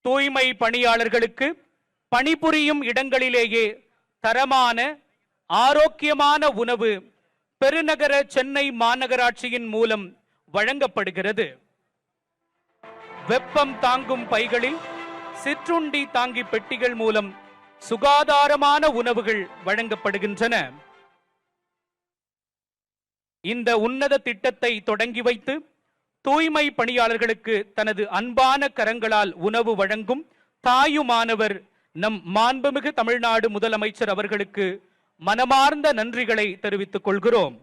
தூய்மை பணியாளர்களுக்கு பணிபுரியும் இடங்களிலேயே தரமான ஆரோக்கியமான உணவு பெருநகர சென்னை மாநகராட்சியின் மூலம் வழங்கப்படுகிறது. வெப்பம் தாங்கும் பைகளில் சிற்றுண்டி தாங்கி பெட்டிகள் மூலம் சுகாதாரமான உணவுகள் வழங்கப்படுகின்றன. இந்த உன்னத திட்டத்தை தொடங்கி வைத்து தூய்மை பணியாளர்களுக்கு தனது அன்பான கரங்களால் உணவு வழங்கும் தாயுமானவர் நம் மாண்புமிகு தமிழ்நாடு முதலமைச்சர் அவர்களுக்கு மனமார்ந்த நன்றிகளை தெரிவித்துக் கொள்கிறோம்.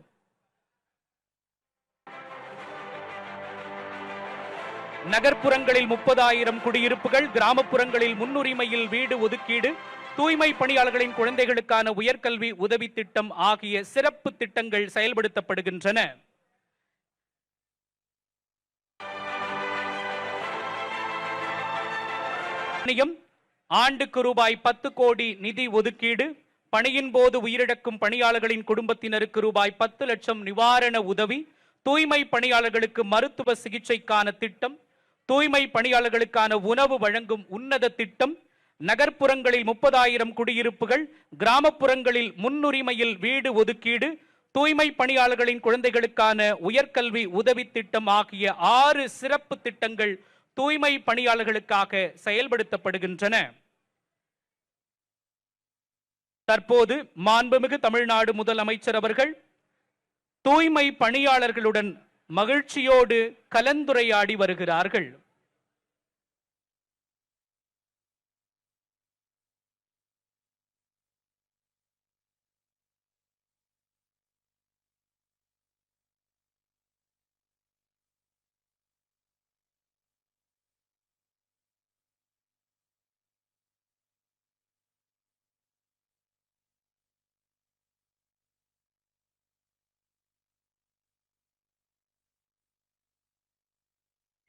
நகர்ப்புறங்களில் 30,000 குடியிருப்புகள், கிராமப்புறங்களில் முன்னுரிமையில் வீடு ஒதுக்கீடு, தூய்மை பணியாளர்களின் குழந்தைகளுக்கான உயர்கல்வி உதவி திட்டம் ஆகிய சிறப்பு திட்டங்கள் செயல்படுத்தப்படுகின்றன. ஆண்டுக்கு ரூபாய் 10 கோடி நிதி ஒதுக்கீடு, பணியின் போது உயிரிழக்கும் பணியாளர்களின் குடும்பத்தினருக்கு ரூபாய் 10 லட்சம் நிவாரண உதவி, தூய்மை பணியாளர்களுக்கு மருத்துவ சிகிச்சைக்கான திட்டம், தூய்மை பணியாளர்களுக்கான உணவு வழங்கும் உன்னத திட்டம், நகர்ப்புறங்களில் 30,000 குடியிருப்புகள், கிராமப்புறங்களில் முன்னுரிமையில் வீடு ஒதுக்கீடு, தூய்மை பணியாளர்களின் குழந்தைகளுக்கான உயர்கல்வி உதவி திட்டம் ஆகிய 6 சிறப்பு திட்டங்கள் தூய்மை பணியாளர்களுக்காக செயல்படுத்தப்படுகின்றன. தற்போது மாண்புமிகு தமிழ்நாடு முதலமைச்சர் அவர்கள் தூய்மை பணியாளர்களுடன் மகிழ்ச்சியோடு கலந்துரையாடி வருகிறார்கள்.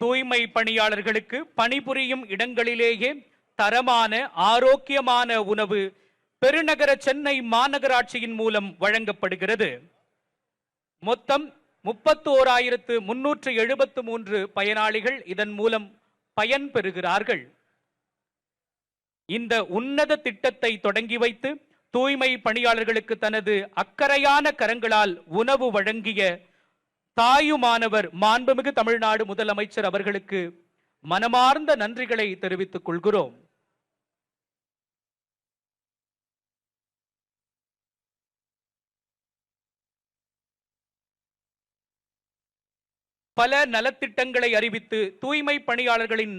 தூய்மை பணியாளர்களுக்கு பணிபுரியும் இடங்களிலேயே தரமான ஆரோக்கியமான உணவு பெருநகர சென்னை மாநகராட்சியின் மூலம் வழங்கப்படுகிறது. மொத்தம் 31,373 பயனாளிகள் இதன் மூலம் பயன் பெறுகிறார்கள். இந்த உன்னத திட்டத்தை தொடங்கி வைத்து தூய்மை பணியாளர்களுக்கு தனது அக்கறையான கரங்களால் உணவு வழங்கிய தாயுமானவர் மாண்புமிகு தமிழ்நாடு முதலமைச்சர் அவர்களுக்கு மனமார்ந்த நன்றிகளை தெரிவித்துக் கொள்கிறோம். பல நலத்திட்டங்களை அறிவித்து தூய்மை பணியாளர்களின்